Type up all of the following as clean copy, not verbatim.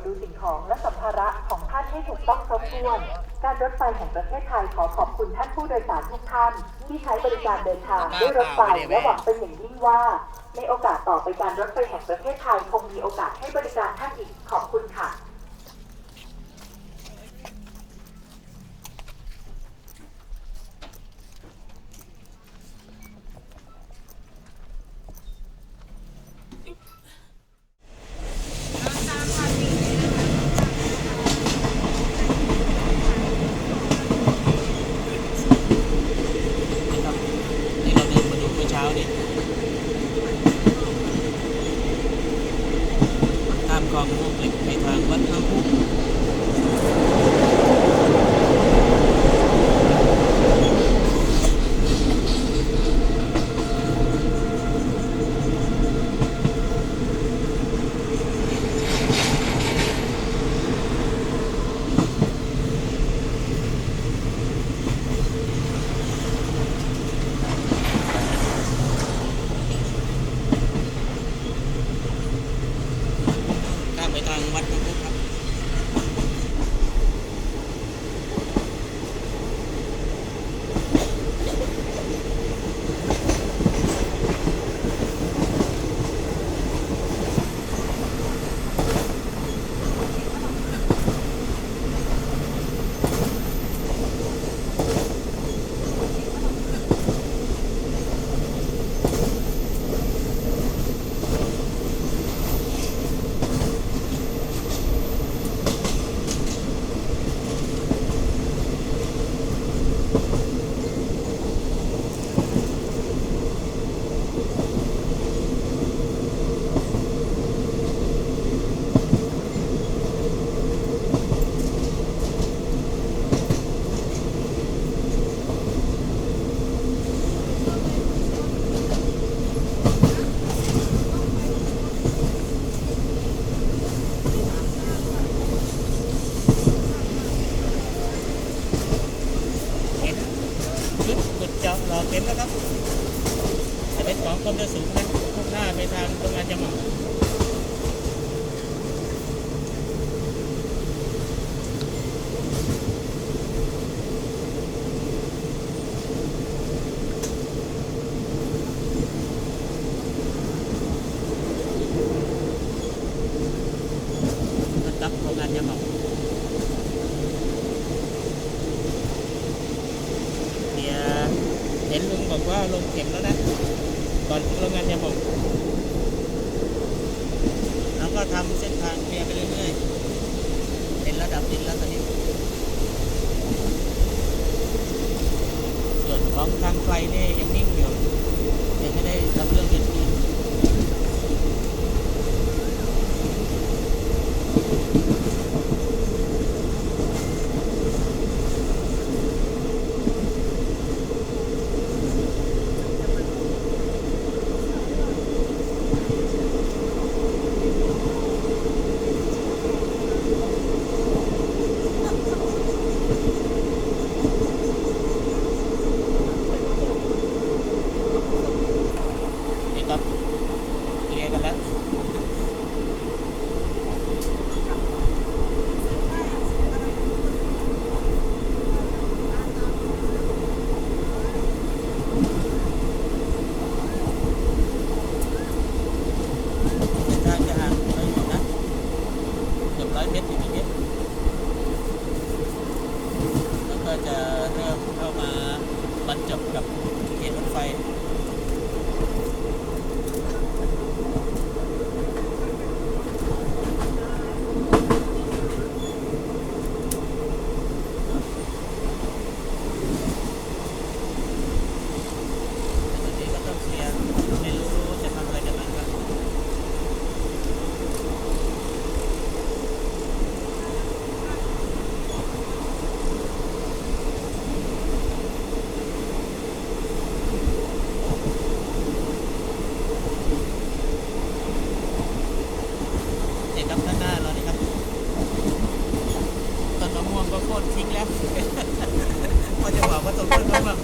จดูสิ่งของและสัมภาระของท่านให้ถูกต้องครบถ้วนการรถไฟแห่งประเทศไทยขอขอบคุณท่านผู้โดยสารทุกท่านที่ใช้บริการเดินทางด้วยรถไฟและหวังเป็นอย่างยิ่งว่าในโอกาสต่อไปการรถไฟแห่งประเทศไทยคงมีโอกาสให้บริการท่านอีกขอบคุณค่ะคลองม่วงเหล็กไปทางวัดพระพุทธไปทางวัดพระพุทธครับรอเต็มแล้วครับจะเป็นของกรมทางสูงนะพุ่งหน้าไปทางโรงงานยาหม่องรับโรงงานยาหม่องเห็นลุงบอกว่าลงเข็มแล้วนะก่อนถึงโรงงานยาหม่องแล้วก็ทำเส้นทางเคลียร์ไปเรื่อยๆเป็นระดับดินแล้วตอนนี้ส่วนของทางไกลนี่ยังนิ่งอยู่ยังไม่ได้ทำเรื่องเดินทีเคลียร์กันแล้วทางจะห่างไปอยู่นะเกือบ100 เมตรถึง1 เมตรแล้วก็จะเริ่มเข้ามาบรรจบกับเขตรถไฟครับข้างหน้าเรานี่ครับต้นมะม่วงก็โค่นทิ้งแล้วพอจะบอกว่าต้นมะม่วง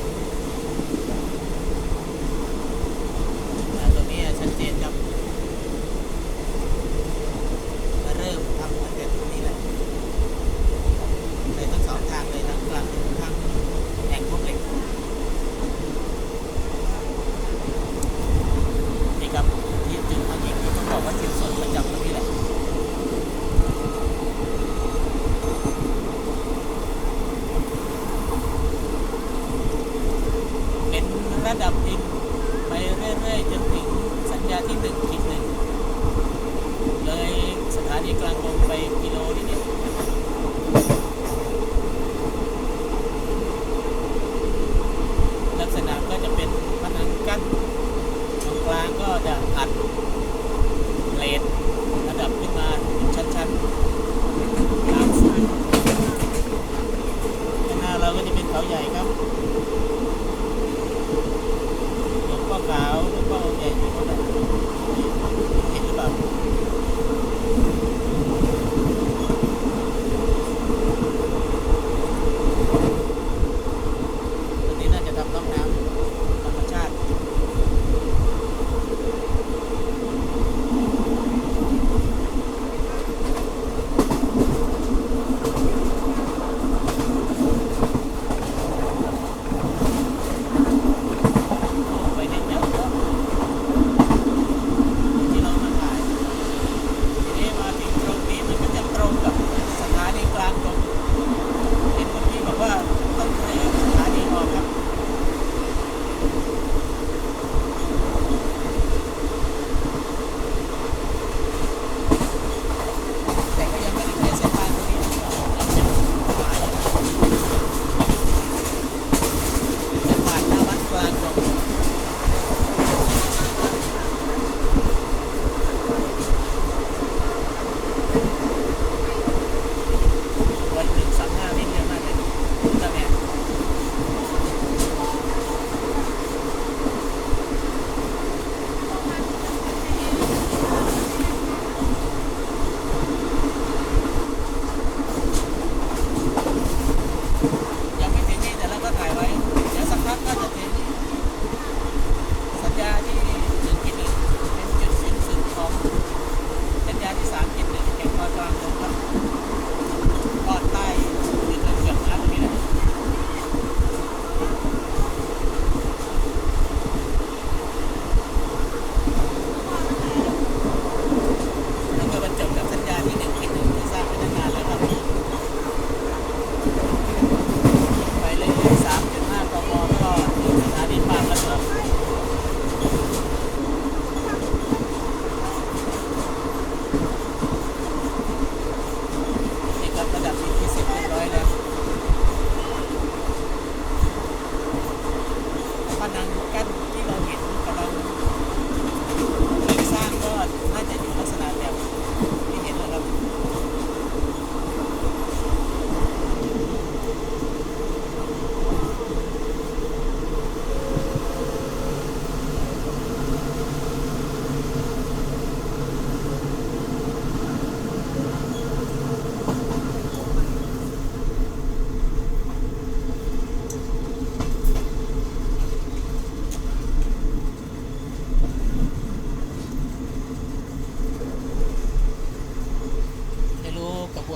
ตัวนี้ชัดเจนครับเริ่มทำตั้งแต่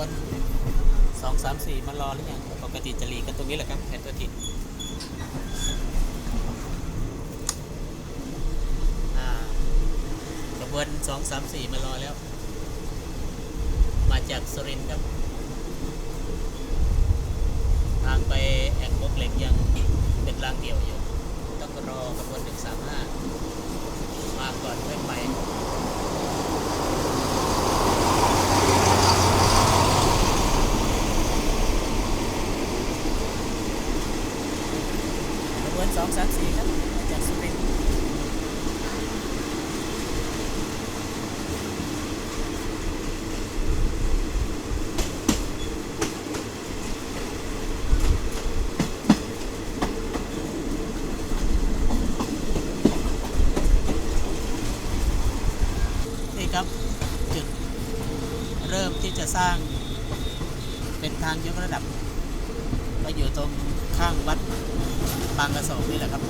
วน234มารอหรือยังปกติจะหลีกกันตรงนี้แหละครับแผนตัวทิศขบวน234มารอแล้วมาจากสุรินทร์ครับทางไปแอ่งบกเหล็กยังเป็นรางเดี่ยวอยู่ต้องรอขบวน135มาก่อนค่อยไปขบวน234ครับมาจากสุรินทร์ครับจุดเริ่มที่จะสร้างเป็นทางยกระดับก็อยู่ตรงข้างวัดบางกระสอบนี่แหละครับ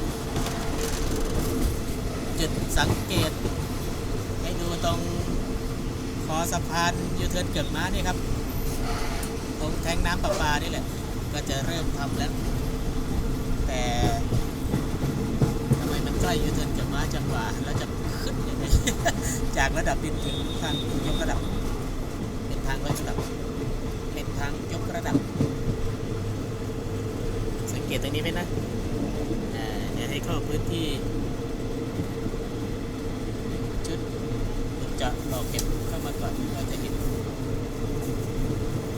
จุดสังเกตให้ดูตรงคอสะพานยูเทิร์นเกือกม้านี่ครับตรงแทงน้ำประปานี่แหละก็จะเริ่มทำแล้วแต่ทำไมมันใกล้ยูเทิร์นเกือกม้าจังหวะแล้วจะขึ้นยังไง จากระดับดินถึงทางยกระดับเป็นทางยกระดับเป็นทางยกระดับสังเกตตรงนี้ไหมนะเดี๋ยวให้เข้าพื้นที่ชุดจะหลอกเก็บเข้ามาก่อนเราจะเห็น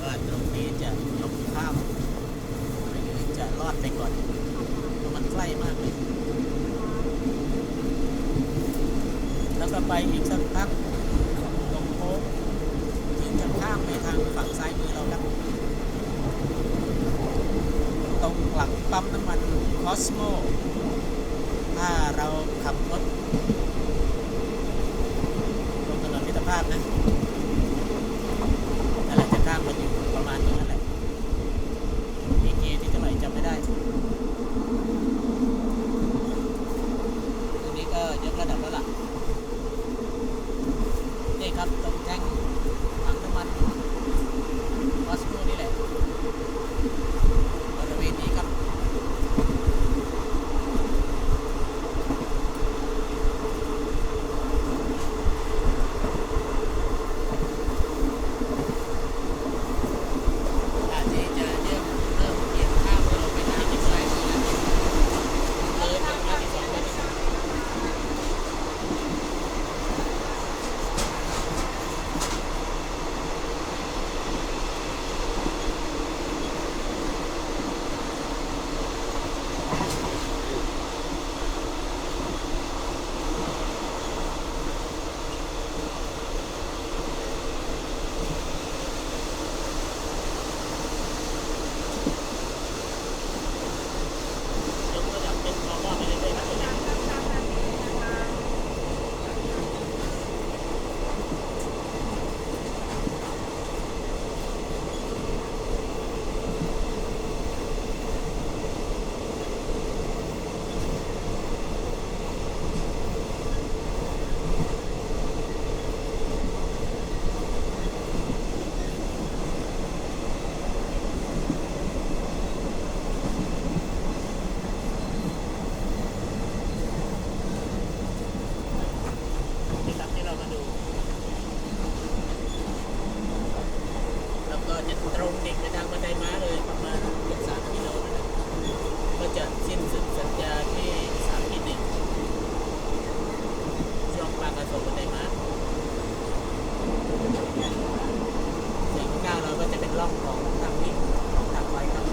ว่าตรงนี้จะยกข้ามหรือจะลอดไปก่อนเพราะมันใกล้มากเลยแล้วก็ไปอีกสักพักตรงโค้งที่จะข้ามไปทางฝั่งซ้ายมือเราครับตรงหลังปั๊มน้ำมันคอสโมถ้าเราขับรถตรงถนนมิตรภาพนะนั่นแหละจะข้ามมาอยู่ประมาณนี้นั่นแหละมีเกียร์ที่เท่าไหร่จำไม่ได้ตรงนี้ก็ยกระดับแล้วล่ะนี่ครับตรงแท่งถังน้ำมันคอสโมนี่แหละบริเวณนี้ครับอาจจะเริ่มเกี่ยวข้าวเราไปทางที่ซ้ายมือแล้วเลยไปทางที่สองไปที่สามยกระดับเป็นคอมอไปเรื่อยๆครับนี่ครับที่เรามาดูแล้วก็จะตรงดิ่งไปทางบันไดม้าเลยประมาณเกือบ3 กิโลนะครับก็จะสิ้นสุดสัญญาที่3 ที่ 1ช่วงบางกระสมบันไดม้าสิ่งข้างหน้าเราก็จะเป็นร่องของทางวิ่งของทางไฟครับ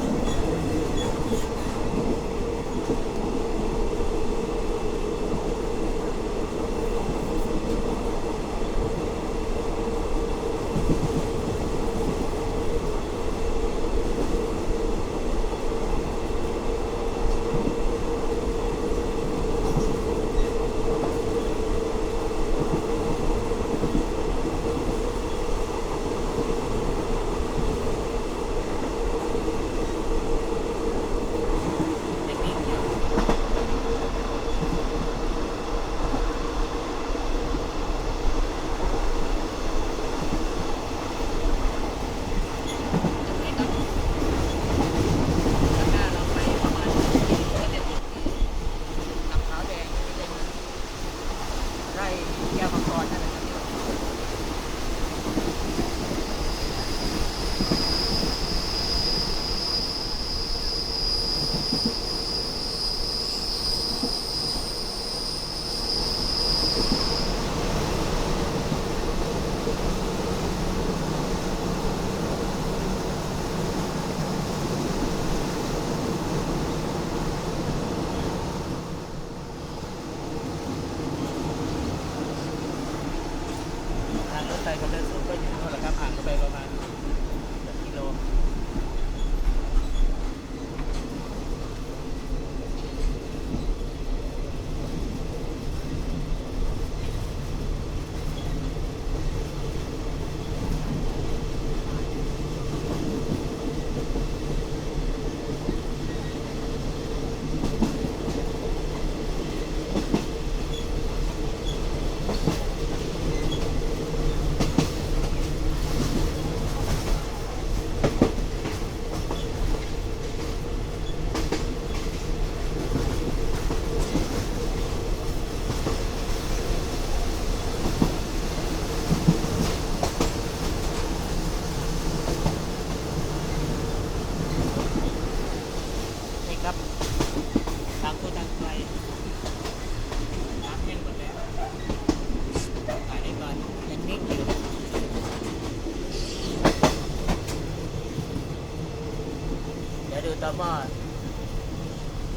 ตม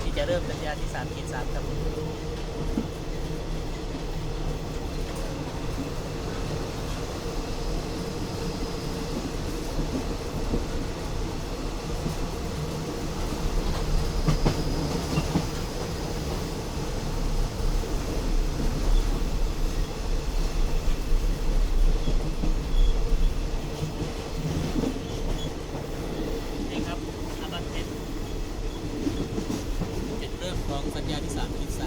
ที่จะเริ่มสัญญาณที่3.3ครับนี่ครับอาบันเป็นจุดเริ่มของสัญญาณที่3.3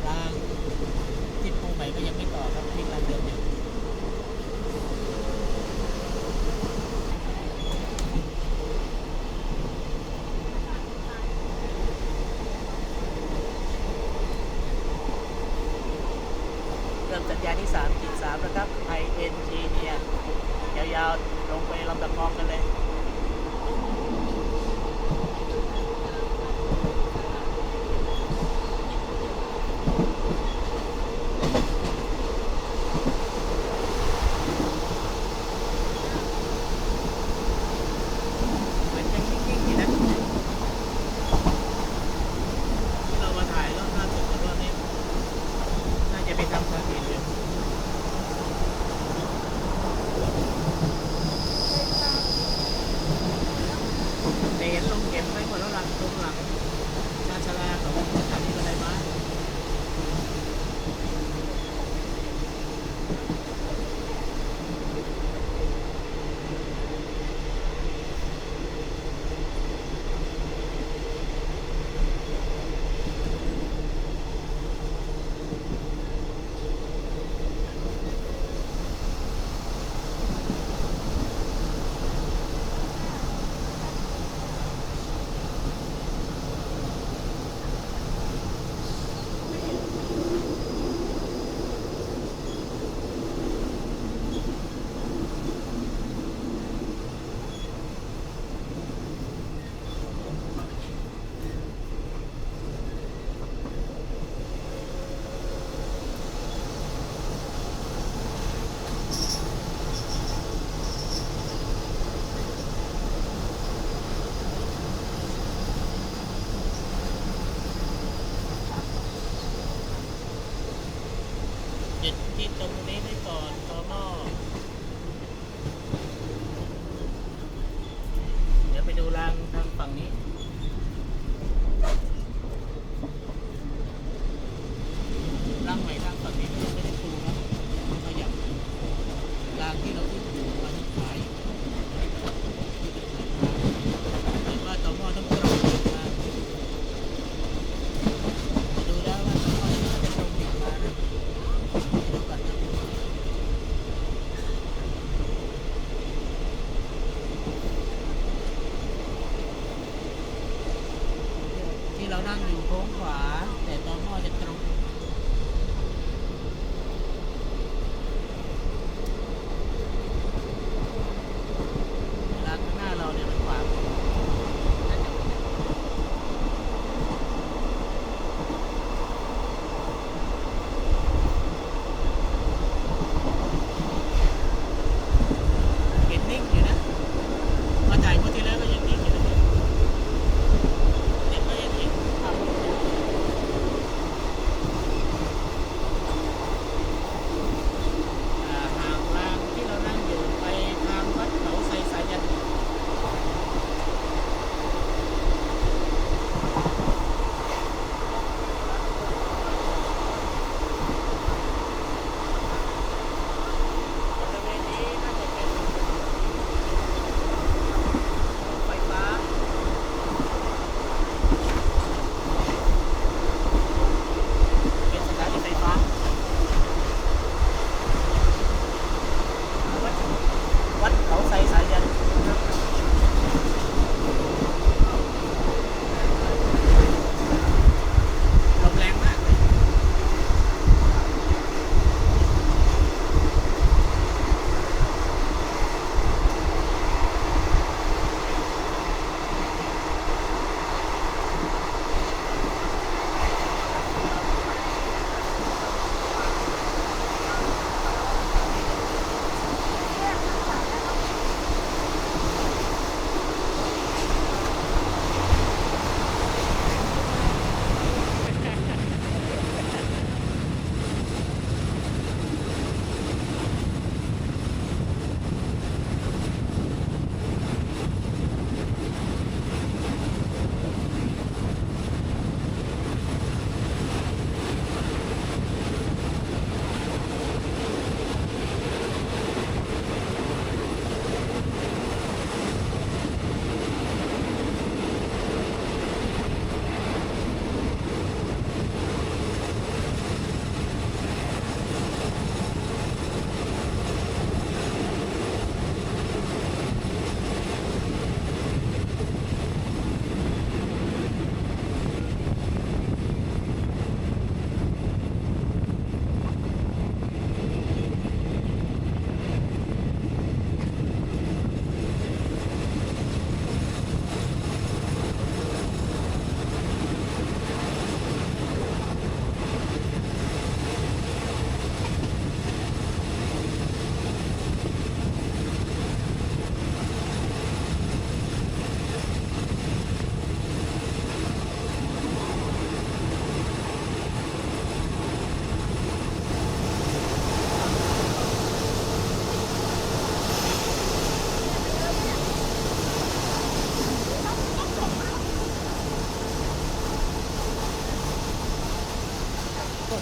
รางที่ปูใหม่ก็ยังไม่ต่อครับมีการเดินอยู่เริ่มสัญญาณที่3.3นะครับ ING เนี่ยยาวๆลงไปลำตะคองกันเลยเหมือนยังนิ่งๆอยู่นะที่เรามาถ่ายรอบล่าสุดกับรอบนี้น่าจะไปทำความผิดอยู่แต่เห็นลงเก็บไว้หมดแล้วหลังตรงหลังชาญชาลาของสถานีบันไดไม้จุดที่ตรงนี้ไม่ก่อนตมเดี๋ยวไปดูรางทางฝั่งนี้รางใหม่ทางฝั่งนี้ก็ยังไม่ได้ปูนะขยับรางที่เราที่ปูมาที่ขายเห็นว่าตมต้องตรงดิ่งมาดูแล้วว่าตมจะตรงดิ่งมานะดูก่อนนะ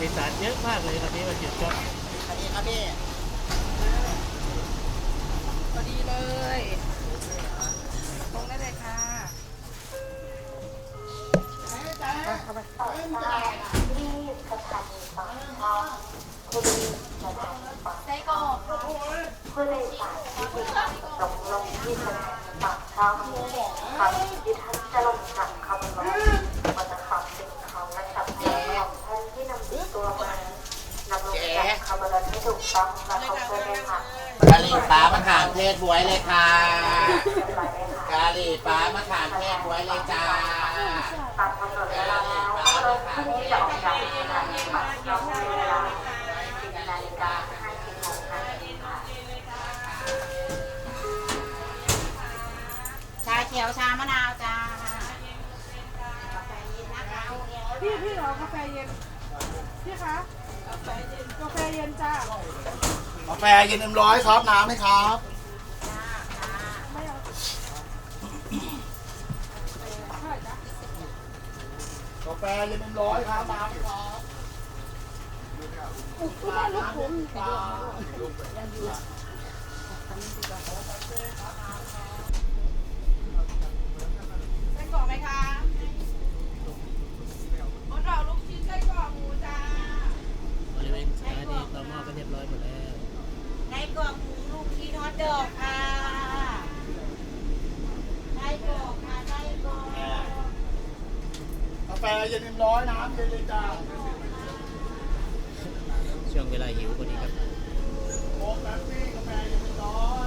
โดยสารเยอะมากเลยวันนี้วันหยุดก็ สวัสดีครับพี่ พอดีเลยตรงได้เลยค่ะเข้าไป ที่สถานีปากช่องคุณสถานีปากช่องผู้โดยสารที่ติดลงที่สถานีปากช่องคำที่ท่านจะลงจากคำลงมันจะความสิ่งของและสัมภาระของท่านที่นำติดตัวมานำลงจากคำลงให้ถูกต้องและครบถ้วนด้วยค่ะ กะหรี่ปั๊บมะขามเทศบวยเลยค่ะกะหรี่ปั๊บมะขามเทศบวยเลยจ้า ตามกำหนดเวลาแล้วรถที่จะออกจากสถานีปากช่องในเวลา 10 นาฬิกา 56 นาทีค่ะ ชาเขียวชามะนาวจ้า พี่เหรอกาแฟเย็น พี่คะกาแฟเย็นจ้าก าแฟเย็น100ครับน้ำไหมครับ ไม่เอาเท่าไหร่จ๊ะ กาแฟเย็น100ครับน้ำไหมครับ ลูกผม ไส้กรอกไหมคะมดดอกลูกชิ้นไส้กรอกหมูจ้า บริเวณสถานีต่อหม้อก็เรียบร้อยหมดแล้ว ไส้กรอกหมูลูกชิ้นฮอทดอกค่ะไส้กรอกค่ะไส้กรอก กาแฟเย็น100น้ำเย็นเลยจ้า ช่วงเวลาหิวพอดีครับ โค้กแป๊บซี่กาแฟเย็น100